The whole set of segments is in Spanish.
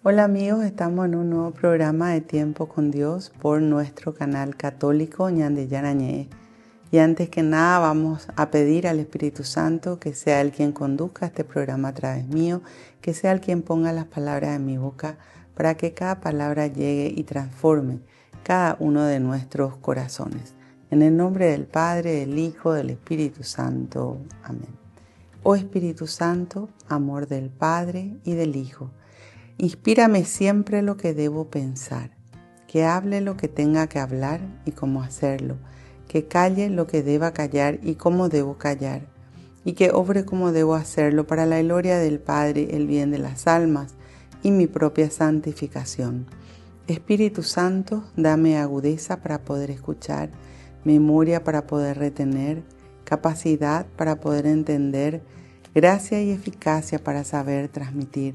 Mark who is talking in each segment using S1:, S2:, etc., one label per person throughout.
S1: Hola amigos, estamos en un nuevo programa de Tiempo con Dios por nuestro canal católico Ñande Yarañé. Y antes que nada vamos a pedir al Espíritu Santo que sea Él quien conduzca este programa a través mío, que sea Él quien ponga las palabras en mi boca para que cada palabra llegue y transforme cada uno de nuestros corazones. En el nombre del Padre, del Hijo, del Espíritu Santo. Amén. Oh Espíritu Santo, amor del Padre y del Hijo, inspírame siempre lo que debo pensar, que hable lo que tenga que hablar y cómo hacerlo, que calle lo que deba callar y cómo debo callar, y que obre como debo hacerlo para la gloria del Padre, el bien de las almas y mi propia santificación. Espíritu Santo, dame agudeza para poder escuchar, memoria para poder retener, capacidad para poder entender, gracia y eficacia para saber transmitir.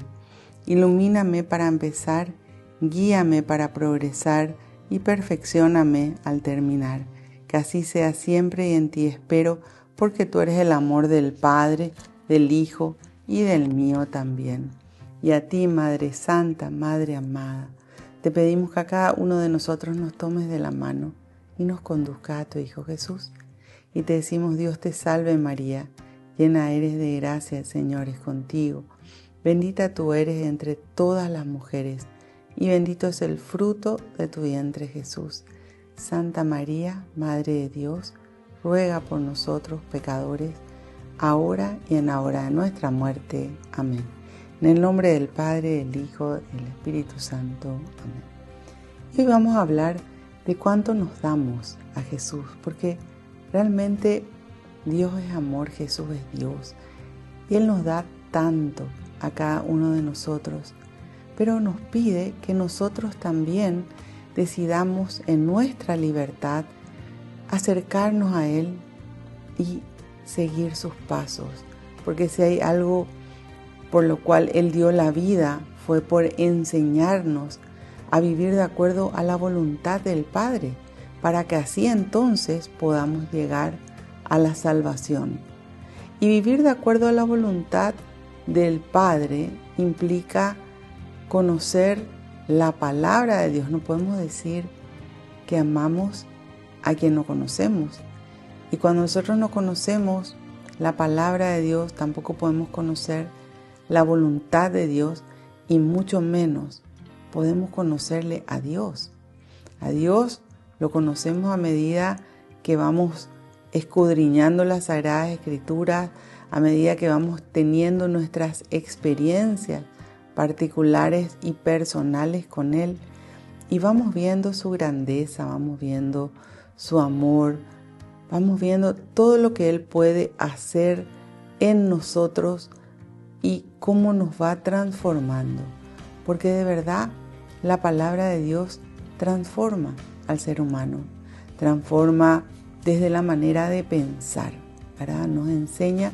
S1: Ilumíname para empezar, guíame para progresar y perfeccióname al terminar. Que así sea siempre y en ti espero, porque tú eres el amor del Padre, del Hijo y del mío también. Y a ti, Madre Santa, Madre amada, te pedimos que a cada uno de nosotros nos tomes de la mano y nos conduzca a tu Hijo Jesús. Y te decimos, Dios te salve María, llena eres de gracia, el Señor es contigo. Bendita tú eres entre todas las mujeres, y bendito es el fruto de tu vientre Jesús. Santa María, Madre de Dios, ruega por nosotros pecadores, ahora y en la hora de nuestra muerte. Amén. En el nombre del Padre, del Hijo, del Espíritu Santo. Amén. Y hoy vamos a hablar de cuánto nos damos a Jesús, porque realmente Dios es amor, Jesús es Dios, y Él nos da tanto a cada uno de nosotros, pero nos pide que nosotros también decidamos en nuestra libertad acercarnos a Él y seguir sus pasos, porque si hay algo por lo cual Él dio la vida fue por enseñarnos a vivir de acuerdo a la voluntad del Padre, para que así entonces podamos llegar a la salvación. Y vivir de acuerdo a la voluntad del Padre implica conocer la palabra de Dios. No podemos decir que amamos a quien no conocemos. Y cuando nosotros no conocemos la palabra de Dios, tampoco podemos conocer la voluntad de Dios y mucho menos podemos conocerle a Dios. A Dios lo conocemos a medida que vamos escudriñando las Sagradas Escrituras, a medida que vamos teniendo nuestras experiencias particulares y personales con Él, y vamos viendo su grandeza, vamos viendo su amor, vamos viendo todo lo que Él puede hacer en nosotros y cómo nos va transformando, porque de verdad la palabra de Dios transforma al ser humano, transforma desde la manera de pensar, ¿verdad? Nos enseña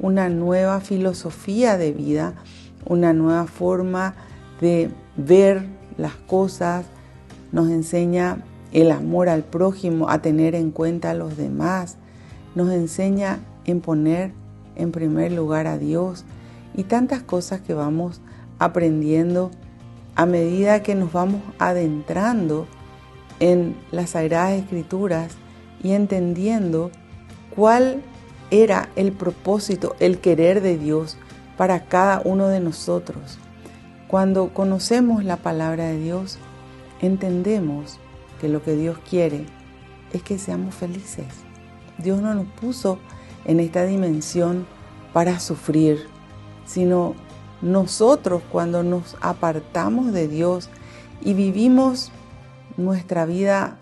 S1: una nueva filosofía de vida, una nueva forma de ver las cosas, nos enseña el amor al prójimo, a tener en cuenta a los demás, nos enseña en poner en primer lugar a Dios y tantas cosas que vamos aprendiendo a medida que nos vamos adentrando en las Sagradas Escrituras y entendiendo cuál era el propósito, el querer de Dios para cada uno de nosotros. Cuando conocemos la palabra de Dios, entendemos que lo que Dios quiere es que seamos felices. Dios no nos puso en esta dimensión para sufrir, sino nosotros cuando nos apartamos de Dios y vivimos nuestra vida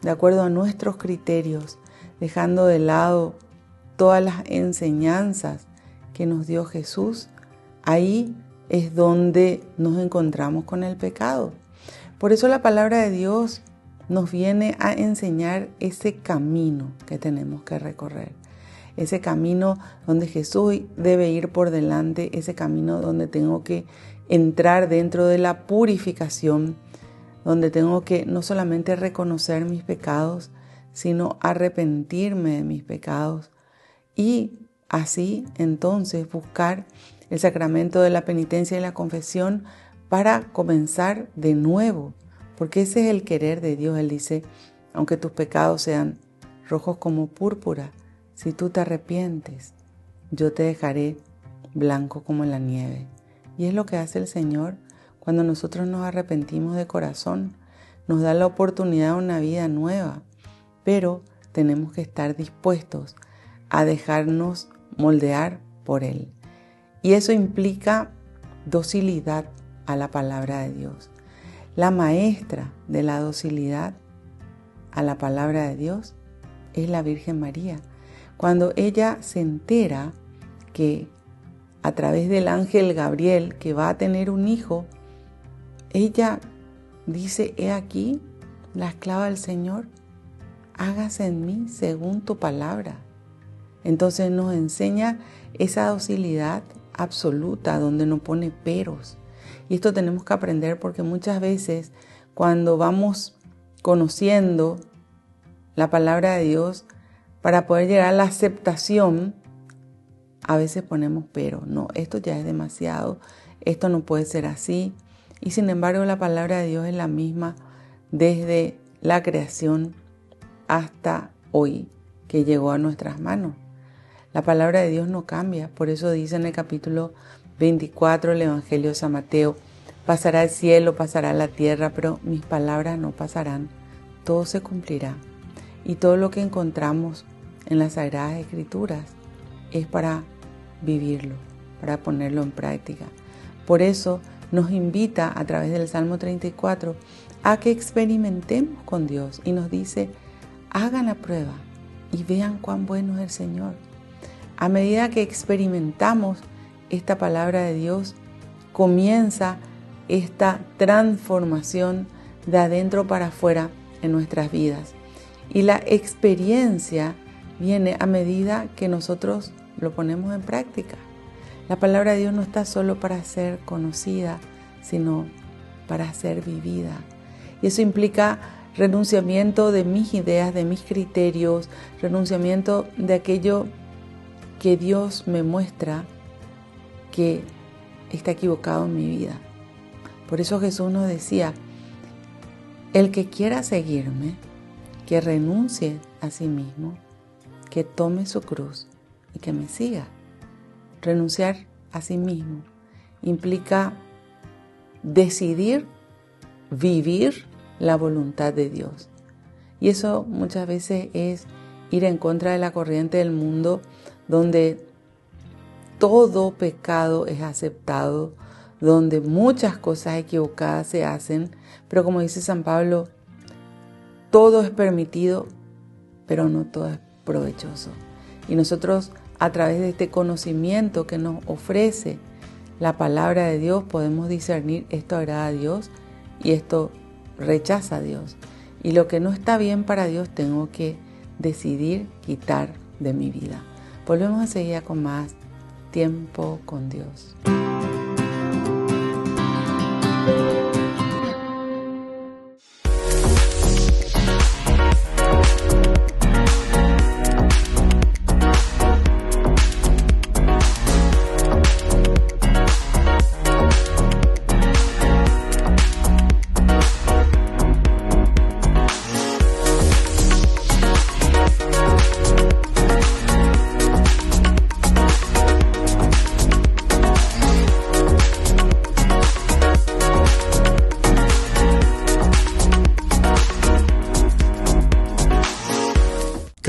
S1: de acuerdo a nuestros criterios, dejando de lado todas las enseñanzas que nos dio Jesús, ahí es donde nos encontramos con el pecado. Por eso la palabra de Dios nos viene a enseñar ese camino que tenemos que recorrer, ese camino donde Jesús debe ir por delante, ese camino donde tengo que entrar dentro de la purificación, donde tengo que no solamente reconocer mis pecados, sino arrepentirme de mis pecados y así entonces buscar el sacramento de la penitencia y la confesión para comenzar de nuevo, porque ese es el querer de Dios. Él dice, aunque tus pecados sean rojos como púrpura, si tú te arrepientes, yo te dejaré blanco como la nieve. Y es lo que hace el Señor cuando nosotros nos arrepentimos de corazón. Nos da la oportunidad de una vida nueva, pero tenemos que estar dispuestos a dejarnos moldear por Él. Y eso implica docilidad a la palabra de Dios. La maestra de la docilidad a la palabra de Dios es la Virgen María. Cuando ella se entera que a través del ángel Gabriel que va a tener un hijo, ella dice, he aquí la esclava del Señor, hágase en mí según tu palabra. Entonces nos enseña esa docilidad absoluta donde no pone peros. Y esto tenemos que aprender porque muchas veces cuando vamos conociendo la palabra de Dios, para poder llegar a la aceptación, a veces ponemos pero. No, esto ya es demasiado, esto no puede ser así. Y sin embargo la palabra de Dios es la misma desde la creación hasta hoy que llegó a nuestras manos. La palabra de Dios no cambia, por eso dice en el capítulo 24 del Evangelio de San Mateo, pasará el cielo, pasará la tierra, pero mis palabras no pasarán, todo se cumplirá. Y todo lo que encontramos en las Sagradas Escrituras es para vivirlo, para ponerlo en práctica. Por eso nos invita a través del Salmo 34 a que experimentemos con Dios y nos dice, hagan la prueba y vean cuán bueno es el Señor. A medida que experimentamos esta palabra de Dios, comienza esta transformación de adentro para afuera en nuestras vidas. Y la experiencia viene a medida que nosotros lo ponemos en práctica. La palabra de Dios no está solo para ser conocida, sino para ser vivida. Y eso implica renunciamiento de mis ideas, de mis criterios, renunciamiento de aquello que Dios me muestra que está equivocado en mi vida. Por eso Jesús nos decía, el que quiera seguirme, que renuncie a sí mismo, que tome su cruz y que me siga. Renunciar a sí mismo implica decidir vivir la voluntad de Dios. Y eso muchas veces es ir en contra de la corriente del mundo, donde todo pecado es aceptado, donde muchas cosas equivocadas se hacen, pero como dice San Pablo, todo es permitido, pero no todo es provechoso. Y nosotros, a través de este conocimiento que nos ofrece la palabra de Dios, podemos discernir esto agrada a Dios y esto rechaza a Dios. Y lo que no está bien para Dios tengo que decidir quitar de mi vida. Volvemos enseguida con más tiempo con Dios.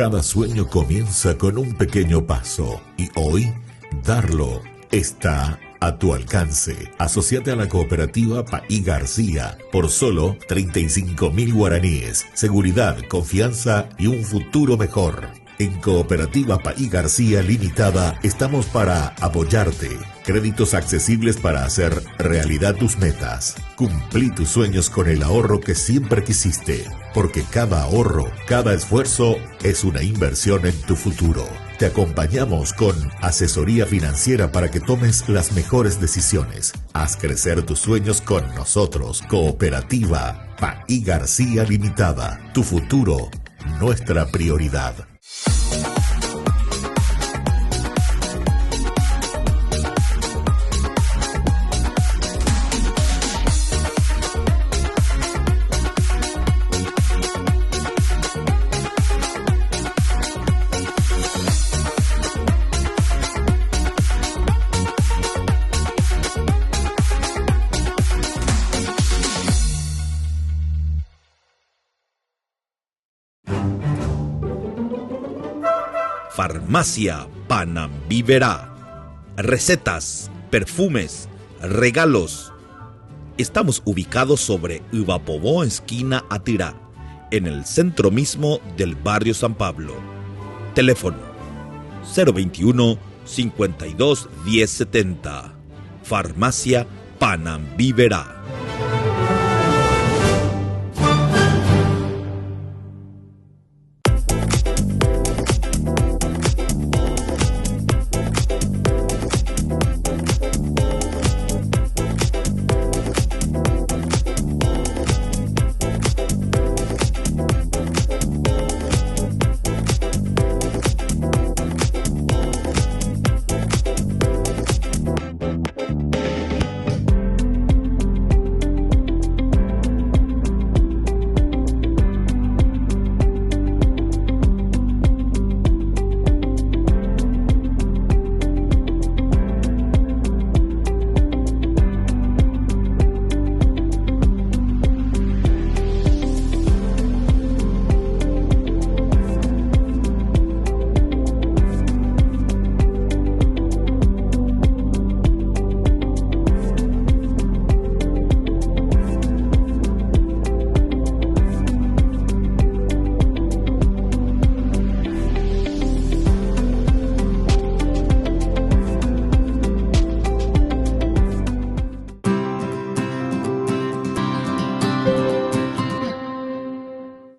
S2: Cada sueño comienza con un pequeño paso y hoy darlo está a tu alcance. Asociate a la cooperativa Paí García por solo 35.000 guaraníes. Seguridad, confianza y un futuro mejor. En Cooperativa Paí García Limitada estamos para apoyarte. Créditos accesibles para hacer realidad tus metas. Cumplí tus sueños con el ahorro que siempre quisiste, porque cada ahorro, cada esfuerzo es una inversión en tu futuro. Te acompañamos con asesoría financiera para que tomes las mejores decisiones. Haz crecer tus sueños con nosotros. Cooperativa Paí García Limitada. Tu futuro, nuestra prioridad.
S3: Farmacia Panambiverá. Recetas, perfumes, regalos. Estamos ubicados sobre Uvapobó, esquina Atirá, en el centro mismo del barrio San Pablo. Teléfono 021 52 1070. Farmacia Panambiverá.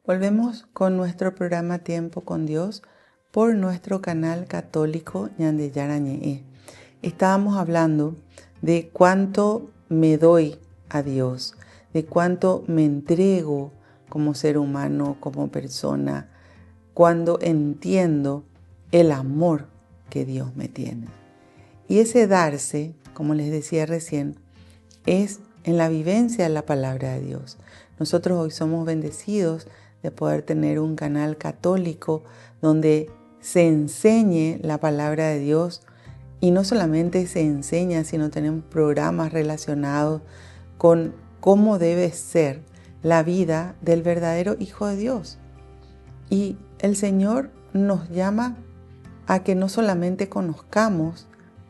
S1: Volvemos con nuestro programa Tiempo con Dios por nuestro canal católico Ñande Yarañe. Estábamos hablando de cuánto me doy a Dios, de cuánto me entrego como ser humano, como persona, cuando entiendo el amor que Dios me tiene. Y ese darse, como les decía recién, es en la vivencia de la palabra de Dios. Nosotros hoy somos bendecidos de poder tener un canal católico donde se enseñe la palabra de Dios, y no solamente se enseña, sino tenemos programas relacionados con cómo debe ser la vida del verdadero Hijo de Dios. Y el Señor nos llama a que no solamente conozcamos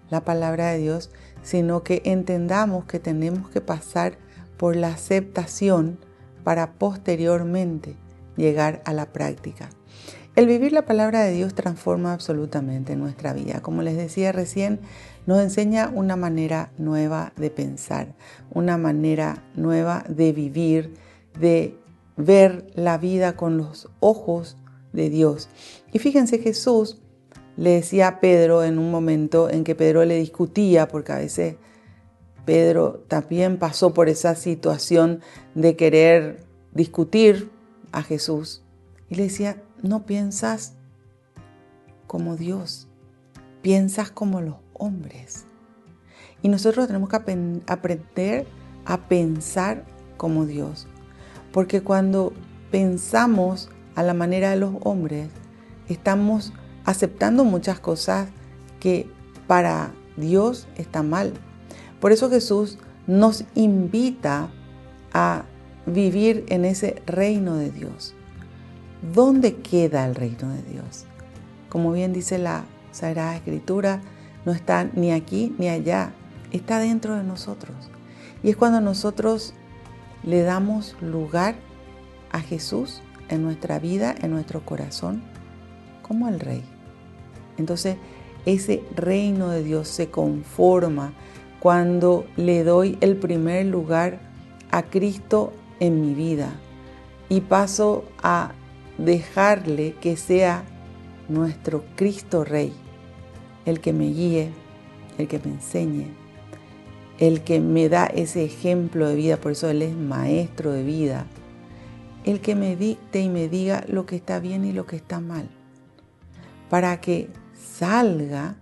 S1: la palabra de Dios, sino que entendamos que tenemos que pasar por la aceptación para posteriormente llegar a la práctica. El vivir la palabra de Dios transforma absolutamente nuestra vida. Como les decía recién, nos enseña una manera nueva de pensar, una manera nueva de vivir, de ver la vida con los ojos de Dios. Y fíjense, Jesús le decía a Pedro en un momento en que Pedro le discutía, porque a veces Pedro también pasó por esa situación de querer discutir a Jesús, y le decía: no piensas como Dios, piensas como los hombres. Y nosotros tenemos que aprender a pensar como Dios, porque cuando pensamos a la manera de los hombres, estamos aceptando muchas cosas que para Dios está mal. Por eso Jesús nos invita a vivir en ese reino de Dios. ¿Dónde queda el reino de Dios? Como bien dice la Sagrada Escritura, no está ni aquí ni allá, está dentro de nosotros. Y es cuando nosotros le damos lugar a Jesús en nuestra vida, en nuestro corazón, como el Rey. Entonces, ese reino de Dios se conforma cuando le doy el primer lugar a Cristo en mi vida y paso a dejarle que sea nuestro Cristo Rey, el que me guíe, el que me enseñe, el que me da ese ejemplo de vida. Por eso Él es maestro de vida, el que me dicte y me diga lo que está bien y lo que está mal, para que salga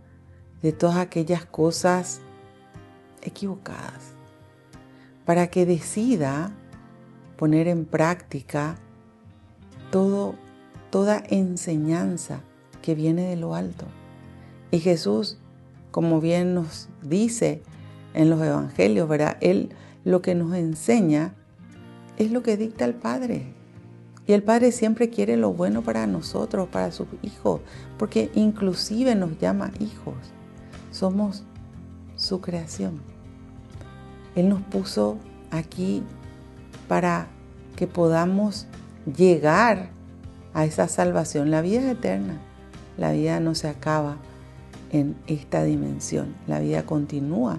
S1: de todas aquellas cosas equivocadas, para que decida poner en práctica toda enseñanza que viene de lo alto. Y Jesús, como bien nos dice en los evangelios, ¿verdad? Él lo que nos enseña es lo que dicta el Padre. Y el Padre siempre quiere lo bueno para nosotros, para sus hijos, porque inclusive nos llama hijos. Somos su creación. Él nos puso aquí para que podamos llegar a esa salvación. La vida es eterna. La vida no se acaba en esta dimensión. La vida continúa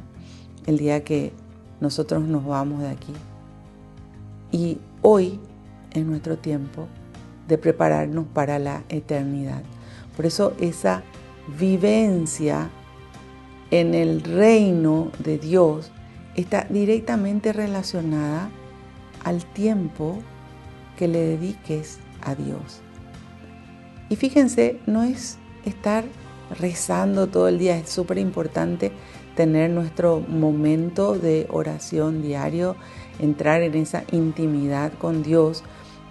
S1: el día que nosotros nos vamos de aquí. Y hoy es nuestro tiempo de prepararnos para la eternidad. Por eso esa vivencia en el reino de Dios está directamente relacionada al tiempo que le dediques a Dios. Y fíjense, no es estar rezando todo el día, es súper importante tener nuestro momento de oración diario, entrar en esa intimidad con Dios,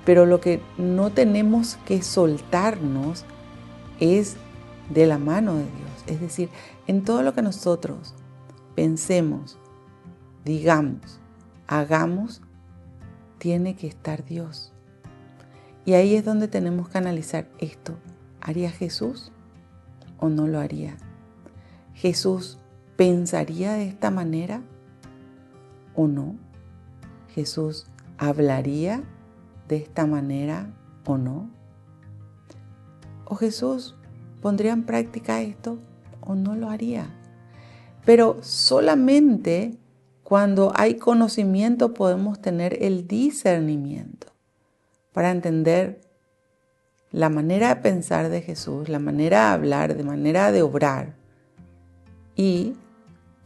S1: pero lo que no tenemos que soltarnos es de la mano de Dios. Es decir, en todo lo que nosotros pensemos, digamos, hagamos, tiene que estar Dios. Y ahí es donde tenemos que analizar esto. ¿Haría Jesús o no lo haría? ¿Jesús pensaría de esta manera o no? ¿Jesús hablaría de esta manera o no? ¿O Jesús pondría en práctica esto o no lo haría? Pero solamente cuando hay conocimiento podemos tener el discernimiento para entender la manera de pensar de Jesús, la manera de hablar, de manera de obrar. Y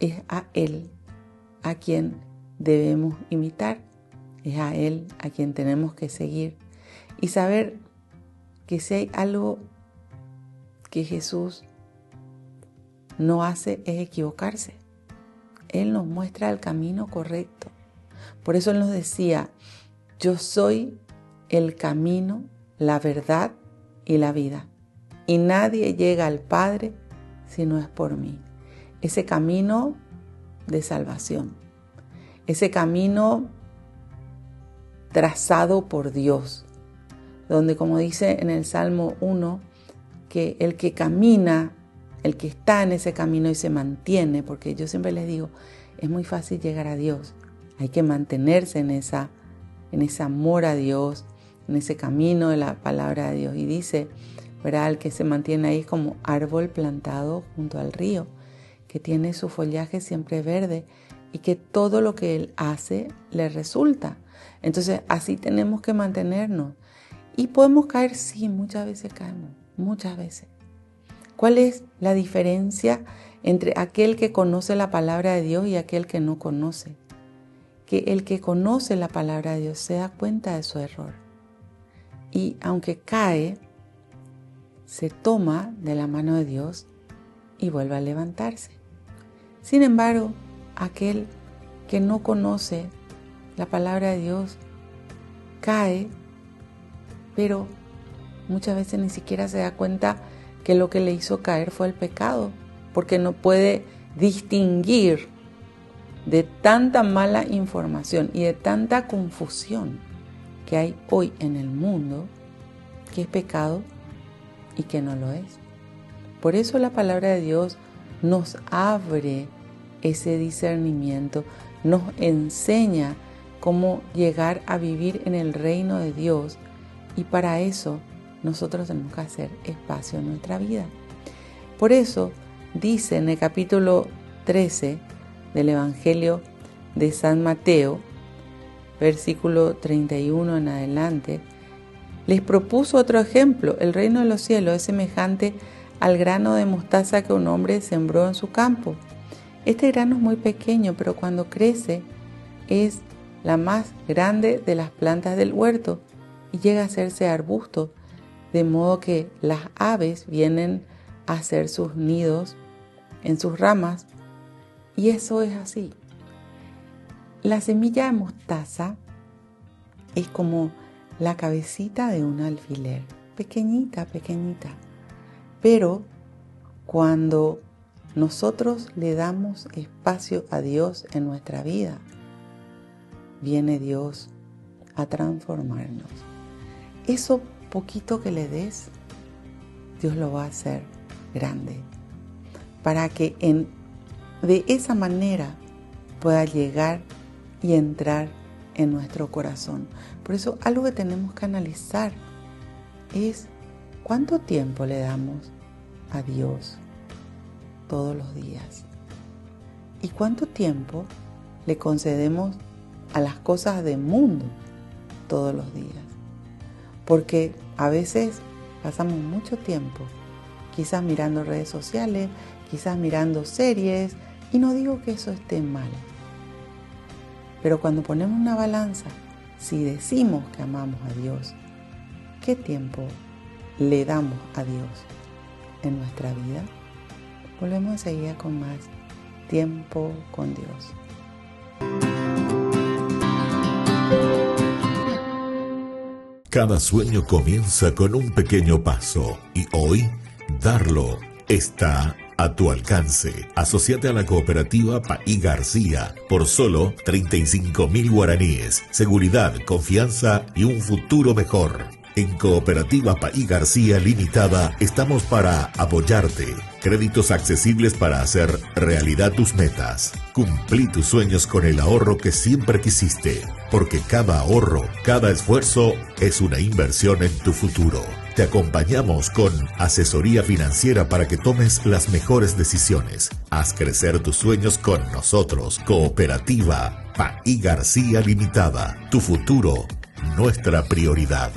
S1: es a Él a quien debemos imitar, es a Él a quien tenemos que seguir y saber que si hay algo que Jesús no hace es equivocarse. Él nos muestra el camino correcto. Por eso Él nos decía, yo soy el camino, la verdad y la vida. Y nadie llega al Padre si no es por mí. Ese camino de salvación. Ese camino trazado por Dios. Donde, como dice en el Salmo 1, que el que camina, el que está en ese camino y se mantiene, porque yo siempre les digo, es muy fácil llegar a Dios. Hay que mantenerse en ese amor a Dios, en ese camino de la palabra de Dios. Y dice, ¿verdad? El que se mantiene ahí es como árbol plantado junto al río, que tiene su follaje siempre verde y que todo lo que él hace le resulta. Entonces, así tenemos que mantenernos. Y podemos caer, sí, muchas veces caemos, muchas veces. ¿Cuál es la diferencia entre aquel que conoce la palabra de Dios y aquel que no conoce? Que el que conoce la palabra de Dios se da cuenta de su error. Y aunque cae, se toma de la mano de Dios y vuelve a levantarse. Sin embargo, aquel que no conoce la palabra de Dios cae, pero muchas veces ni siquiera se da cuenta que lo que le hizo caer fue el pecado, porque no puede distinguir de tanta mala información y de tanta confusión que hay hoy en el mundo, que es pecado y que no lo es. Por eso la palabra de Dios nos abre ese discernimiento, nos enseña cómo llegar a vivir en el reino de Dios, y para eso nosotros tenemos que hacer espacio en nuestra vida. Por eso dice en el capítulo 13 del Evangelio de San Mateo, versículo 31 en adelante, les propuso otro ejemplo. El reino de los cielos es semejante al grano de mostaza que un hombre sembró en su campo. Este grano es muy pequeño, pero cuando crece es la más grande de las plantas del huerto y llega a hacerse arbusto, de modo que las aves vienen a hacer sus nidos en sus ramas. Y eso es así. La semilla de mostaza es como la cabecita de un alfiler, pequeñita, pequeñita. Pero cuando nosotros le damos espacio a Dios en nuestra vida, viene Dios a transformarnos. eso poquito que le des, Dios lo va a hacer grande, para que de esa manera pueda llegar y entrar en nuestro corazón. Por eso algo que tenemos que analizar es cuánto tiempo le damos a Dios todos los días y cuánto tiempo le concedemos a las cosas del mundo todos los días. Porque a veces pasamos mucho tiempo quizás mirando redes sociales, quizás mirando series, y no digo que eso esté mal. Pero cuando ponemos una balanza, si decimos que amamos a Dios, ¿qué tiempo le damos a Dios en nuestra vida? Volvemos enseguida con más tiempo con Dios.
S2: Cada sueño comienza con un pequeño paso y hoy darlo está a tu alcance. Asociate a la cooperativa Paí García por solo 35.000 guaraníes. Seguridad, confianza y un futuro mejor. En Cooperativa Paí García Limitada estamos para apoyarte. Créditos accesibles para hacer realidad tus metas. Cumplí tus sueños con el ahorro que siempre quisiste, porque cada ahorro, cada esfuerzo es una inversión en tu futuro. Te acompañamos con asesoría financiera para que tomes las mejores decisiones. Haz crecer tus sueños con nosotros. Cooperativa Paí García Limitada. Tu futuro, nuestra prioridad.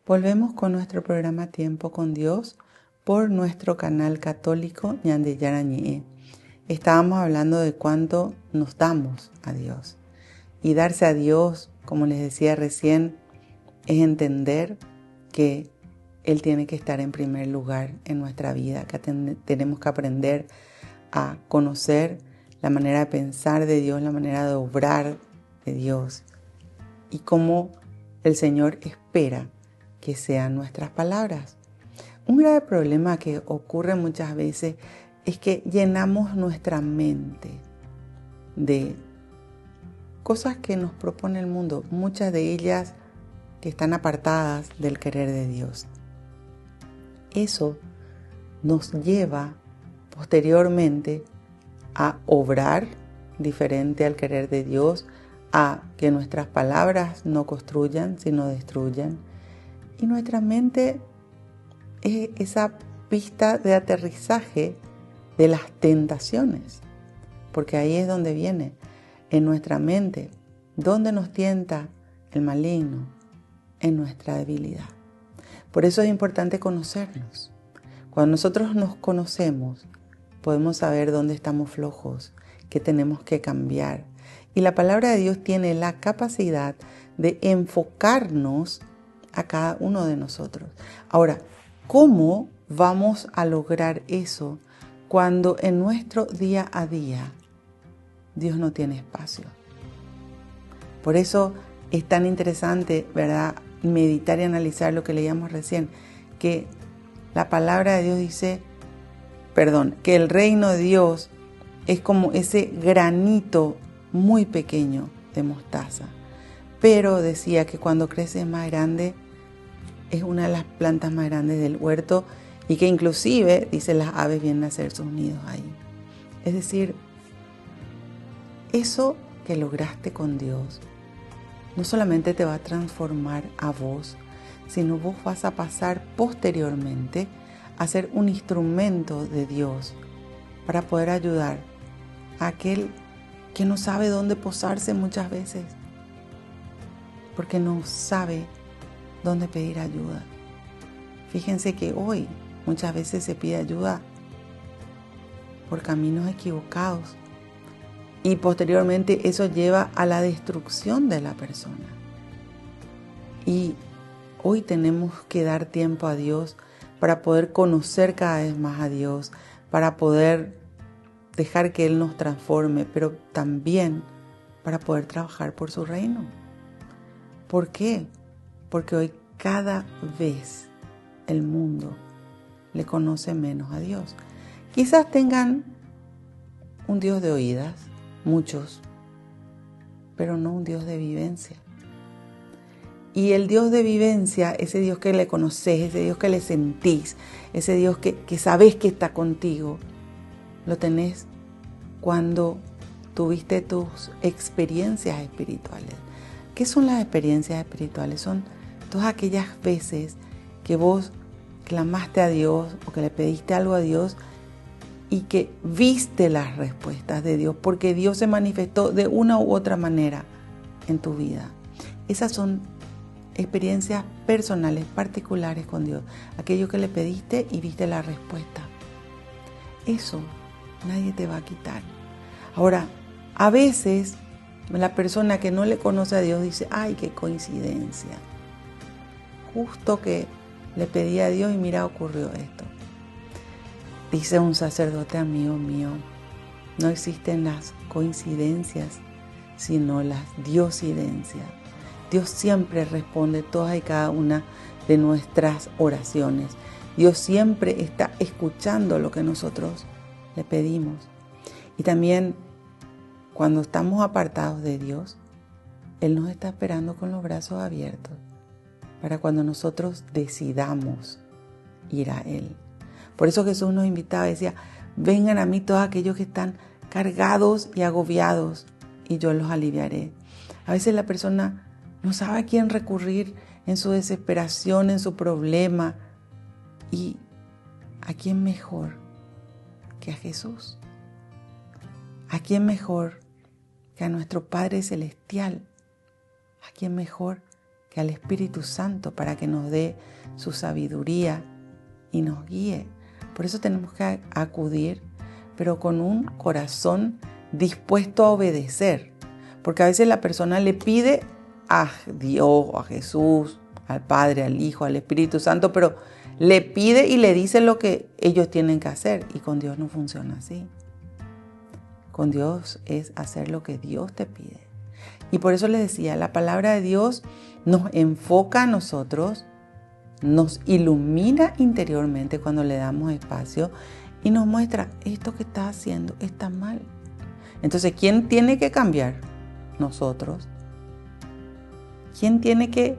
S1: Volvemos con nuestro programa Tiempo con Dios por nuestro canal católico Ñande Yarañé. Estábamos hablando de cuánto nos damos a Dios. Y darse a Dios, como les decía recién, es entender que Él tiene que estar en primer lugar en nuestra vida, que tenemos que aprender a conocer la manera de pensar de Dios, la manera de obrar de Dios y cómo el Señor espera que sean nuestras palabras. Un grave problema que ocurre muchas veces es que llenamos nuestra mente de cosas que nos propone el mundo, muchas de ellas que están apartadas del querer de Dios. Eso nos lleva posteriormente a obrar diferente al querer de Dios, a que nuestras palabras no construyan, sino destruyan. Y nuestra mente es esa pista de aterrizaje de las tentaciones, porque ahí es donde viene, en nuestra mente, donde nos tienta el maligno, en nuestra debilidad. Por eso es importante conocernos. Cuando nosotros nos conocemos, podemos saber dónde estamos flojos, qué tenemos que cambiar. Y la palabra de Dios tiene la capacidad de enfocarnos a cada uno de nosotros. Ahora, ¿cómo vamos a lograr eso cuando en nuestro día a día Dios no tiene espacio? Por eso es tan interesante, ¿verdad?, meditar y analizar lo que leíamos recién, que la palabra de Dios dice, que el reino de Dios es como ese granito muy pequeño de mostaza. Pero decía que cuando crece más grande, es una de las plantas más grandes del huerto y que inclusive, dice, las aves vienen a hacer sus nidos ahí. Es decir, eso que lograste con Dios no solamente te va a transformar a vos, sino vos vas a pasar posteriormente a ser un instrumento de Dios para poder ayudar a aquel que no sabe dónde posarse muchas veces, porque no sabe dónde pedir ayuda. Fíjense que hoy muchas veces se pide ayuda por caminos equivocados y posteriormente eso lleva a la destrucción de la persona. Y hoy tenemos que dar tiempo a Dios para poder conocer cada vez más a Dios, para poder dejar que Él nos transforme, pero también para poder trabajar por su reino. ¿Por qué? Porque hoy cada vez el mundo le conoce menos a Dios. Quizás tengan un Dios de oídas, muchos, pero no un Dios de vivencia. Y el Dios de vivencia, ese Dios que le conoces, ese Dios que le sentís, ese Dios que sabes que está contigo, lo tenés cuando tuviste tus experiencias espirituales. ¿Qué son las experiencias espirituales? Son todas aquellas veces que vos clamaste a Dios o que le pediste algo a Dios y que viste las respuestas de Dios, porque Dios se manifestó de una u otra manera en tu vida. Esas son experiencias personales, particulares con Dios. Aquello que le pediste y viste la respuesta. Eso nadie te va a quitar. Ahora, a veces la persona que no le conoce a Dios dice, ¡ay, qué coincidencia! Justo que le pedí a Dios y mira, ocurrió esto. Dice un sacerdote amigo mío, no existen las coincidencias, sino las diosidencias. Dios siempre responde todas y cada una de nuestras oraciones. Dios siempre está escuchando lo que nosotros le pedimos. Y también cuando estamos apartados de Dios, Él nos está esperando con los brazos abiertos para cuando nosotros decidamos ir a Él. Por eso Jesús nos invitaba y decía, vengan a mí todos aquellos que están cargados y agobiados y yo los aliviaré. A veces la persona no sabe a quién recurrir en su desesperación, en su problema. ¿Y a quién mejor que a Jesús? ¿A quién mejor que a nuestro Padre Celestial? ¿A quién mejor que al Espíritu Santo para que nos dé su sabiduría y nos guíe? Por eso tenemos que acudir, pero con un corazón dispuesto a obedecer. Porque a veces la persona le pide a Dios, a Jesús, al Padre, al Hijo, al Espíritu Santo, pero le pide y le dice lo que ellos tienen que hacer. Y con Dios no funciona así. Con Dios es hacer lo que Dios te pide. Y por eso les decía, la palabra de Dios nos enfoca a nosotros, nos ilumina interiormente cuando le damos espacio y nos muestra, esto que estás haciendo está mal. Entonces, ¿quién tiene que cambiar? Nosotros. ¿Quién tiene que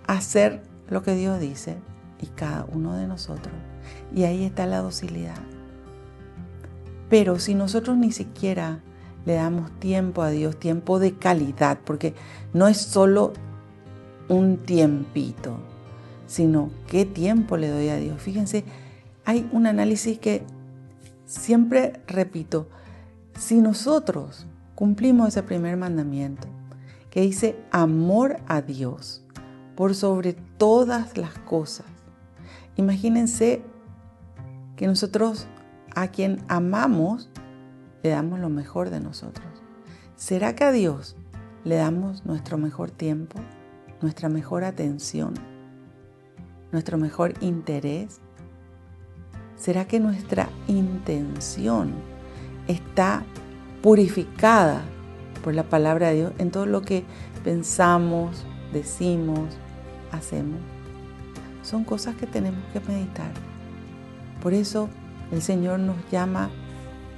S1: hacer lo que Dios dice? Y cada uno de nosotros. Y ahí está la docilidad. Pero si nosotros ni siquiera le damos tiempo a Dios, tiempo de calidad, porque no es solo un tiempito, sino qué tiempo le doy a Dios. Fíjense, hay un análisis que siempre repito, si nosotros cumplimos ese primer mandamiento, que dice amor a Dios por sobre todas las cosas, imagínense que nosotros a quien amamos le damos lo mejor de nosotros. ¿Será que a Dios le damos nuestro mejor tiempo, nuestra mejor atención, nuestro mejor interés? ¿Será que nuestra intención está purificada por la palabra de Dios en todo lo que pensamos, decimos, hacemos? Son cosas que tenemos que meditar. Por eso el Señor nos llama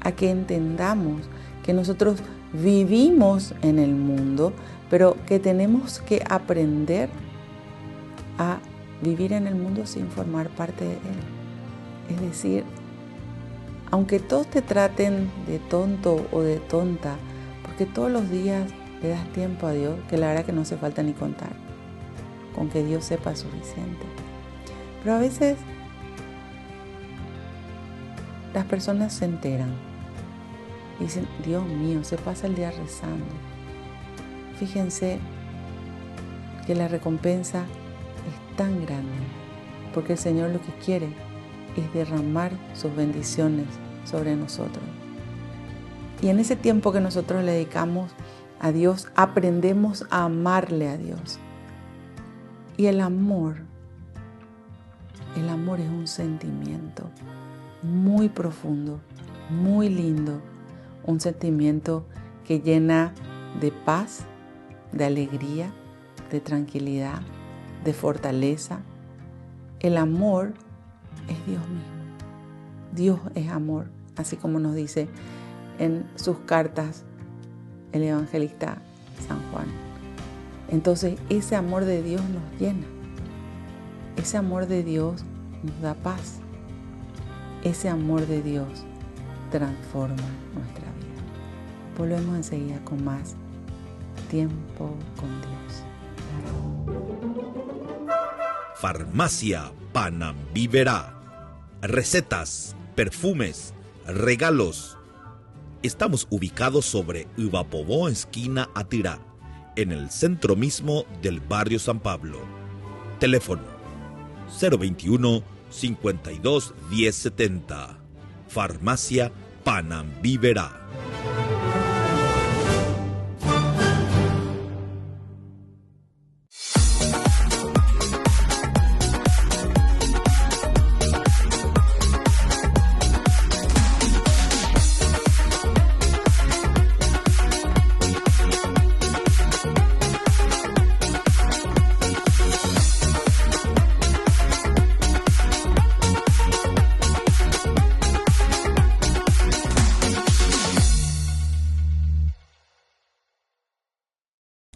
S1: a que entendamos que nosotros vivimos en el mundo, pero que tenemos que aprender a vivir en el mundo sin formar parte de él. Es decir, aunque todos te traten de tonto o de tonta, porque todos los días le das tiempo a Dios, que la verdad que no hace falta ni contar, con que Dios sepa suficiente. Pero a veces las personas se enteran y dicen, Dios mío, se pasa el día rezando. Fíjense que la recompensa es tan grande, porque el Señor lo que quiere es derramar sus bendiciones sobre nosotros. Y en ese tiempo que nosotros le dedicamos a Dios, aprendemos a amarle a Dios. Y el amor es un sentimiento muy profundo, muy lindo, un sentimiento que llena de paz, de alegría, de tranquilidad, de fortaleza. El amor es Dios mismo. Dios es amor, así como nos dice en sus cartas el evangelista San Juan. Entonces ese amor de Dios nos llena. Ese amor de Dios nos da paz. Ese amor de Dios transforma nuestra vida. Volvemos enseguida con más tiempo con Dios.
S3: Farmacia Panambiverá. Recetas, perfumes, regalos. Estamos ubicados sobre Ivapobó, esquina Atirá, en el centro mismo del barrio San Pablo. Teléfono 021 52 1070. Farmacia Panambiverá.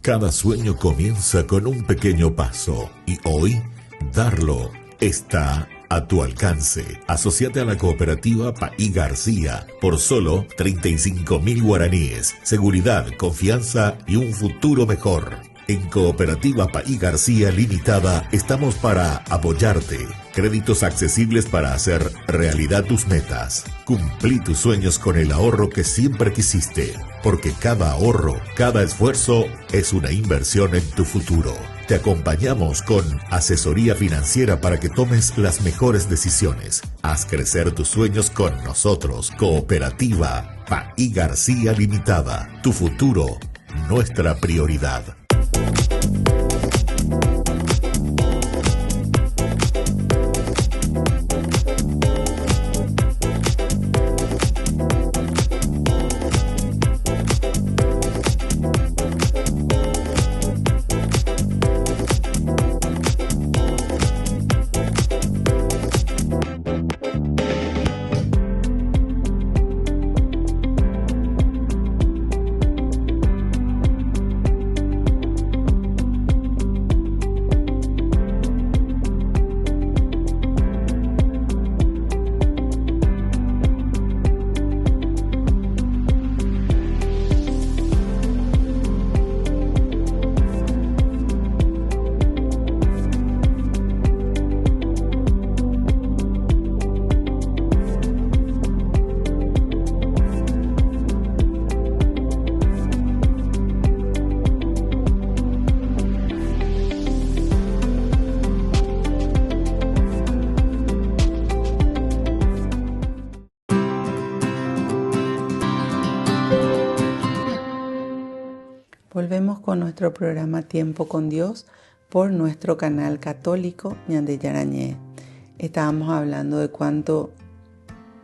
S2: Cada sueño comienza con un pequeño paso y hoy darlo está a tu alcance. Asociate a la cooperativa Paí García por solo 35.000 guaraníes. Seguridad, confianza y un futuro mejor. En Cooperativa Paí García Limitada estamos para apoyarte. Créditos accesibles para hacer realidad tus metas. Cumplí tus sueños con el ahorro que siempre quisiste. Porque cada ahorro, cada esfuerzo es una inversión en tu futuro. Te acompañamos con asesoría financiera para que tomes las mejores decisiones. Haz crecer tus sueños con nosotros. Cooperativa Paí García Limitada. Tu futuro, nuestra prioridad.
S1: Volvemos con nuestro programa Tiempo con Dios por nuestro canal católico Ñande Yarañé. Estábamos hablando de cuánto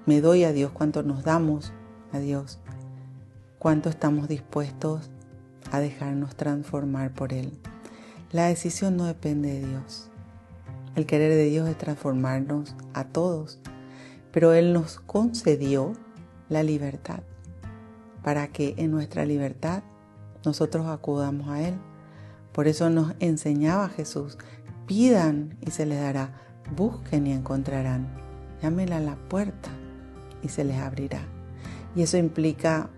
S1: me doy a Dios, cuánto nos damos a Dios, cuánto estamos dispuestos a dejarnos transformar por Él. La decisión no depende de Dios. El querer de Dios es transformarnos a todos, pero Él nos concedió la libertad para que en nuestra libertad nosotros acudamos a Él. Por eso nos enseñaba Jesús: pidan y se les dará, busquen y encontrarán, llámela a la puerta y se les abrirá. Y eso implica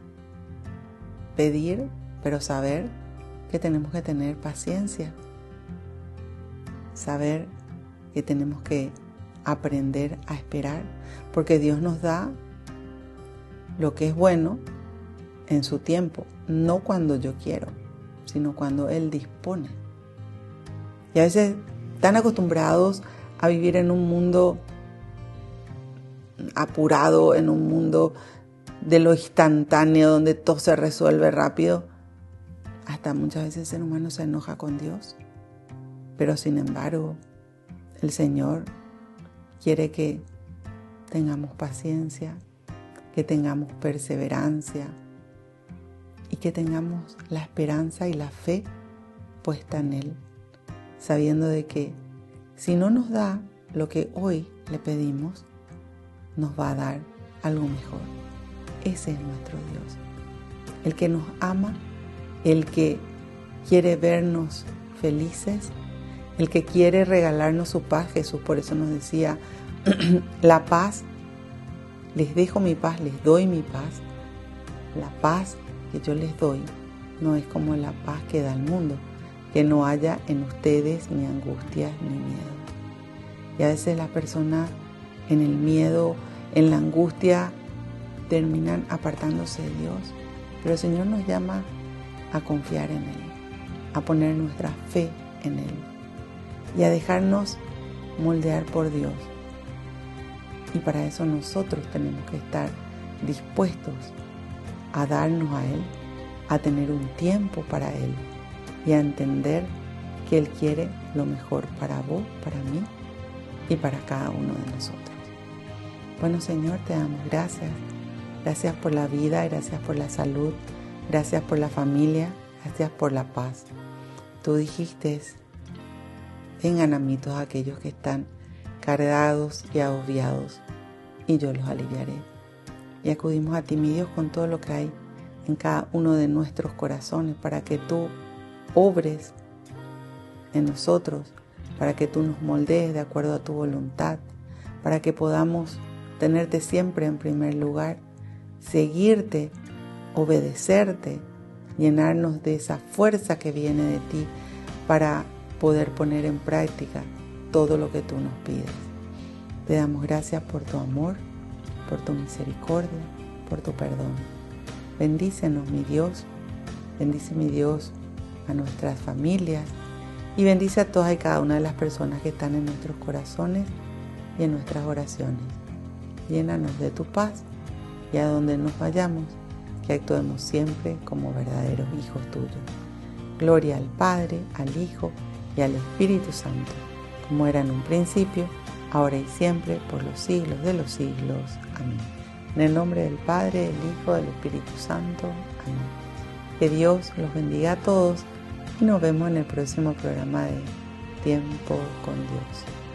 S1: pedir, pero saber que tenemos que tener paciencia. Saber que tenemos que aprender a esperar, porque Dios nos da lo que es bueno en su tiempo, no cuando yo quiero, sino cuando Él dispone. Y a veces tan acostumbrados a vivir en un mundo apurado, en un mundo de lo instantáneo, donde todo se resuelve rápido, hasta muchas veces el ser humano se enoja con Dios. Pero sin embargo, el Señor quiere que tengamos paciencia, que tengamos perseverancia y que tengamos la esperanza y la fe puesta en Él, sabiendo de que si no nos da lo que hoy le pedimos, nos va a dar algo mejor. Ese es nuestro Dios, el que nos ama, el que quiere vernos felices, el que quiere regalarnos su paz. Jesús por eso nos decía, la paz, les dejo mi paz, les doy mi paz. La paz que yo les doy no es como la paz que da el mundo, que no haya en ustedes ni angustias ni miedo. Y a veces las personas en el miedo, en la angustia, terminan apartándose de Dios. Pero el Señor nos llama a confiar en Él, a poner nuestra fe en Él y a dejarnos moldear por Dios. Y para eso nosotros tenemos que estar dispuestos a darnos a Él, a tener un tiempo para Él y a entender que Él quiere lo mejor para vos, para mí y para cada uno de nosotros. Bueno, Señor, te damos gracias. Gracias por la vida, gracias por la salud, gracias por la familia, gracias por la paz. Tú dijiste, vengan a mí todos aquellos que están cargados y agobiados, y yo los aliviaré. Y acudimos a ti, mi Dios, con todo lo que hay en cada uno de nuestros corazones, para que tú obres en nosotros, para que tú nos moldees de acuerdo a tu voluntad, para que podamos tenerte siempre en primer lugar, seguirte, obedecerte, llenarnos de esa fuerza que viene de ti para poder poner en práctica todo lo que tú nos pides. Te damos gracias por tu amor, por tu misericordia, por tu perdón. Bendícenos, mi Dios. Bendice, mi Dios, a nuestras familias y bendice a todas y cada una de las personas que están en nuestros corazones y en nuestras oraciones. Llénanos de tu paz y a donde nos vayamos, que actuemos siempre como verdaderos hijos tuyos. Gloria al Padre, al Hijo y al Espíritu Santo, como era en un principio, ahora y siempre, por los siglos de los siglos. Amén. En el nombre del Padre, del Hijo, del Espíritu Santo. Amén. Que Dios los bendiga a todos y nos vemos en el próximo programa de Tiempo con Dios.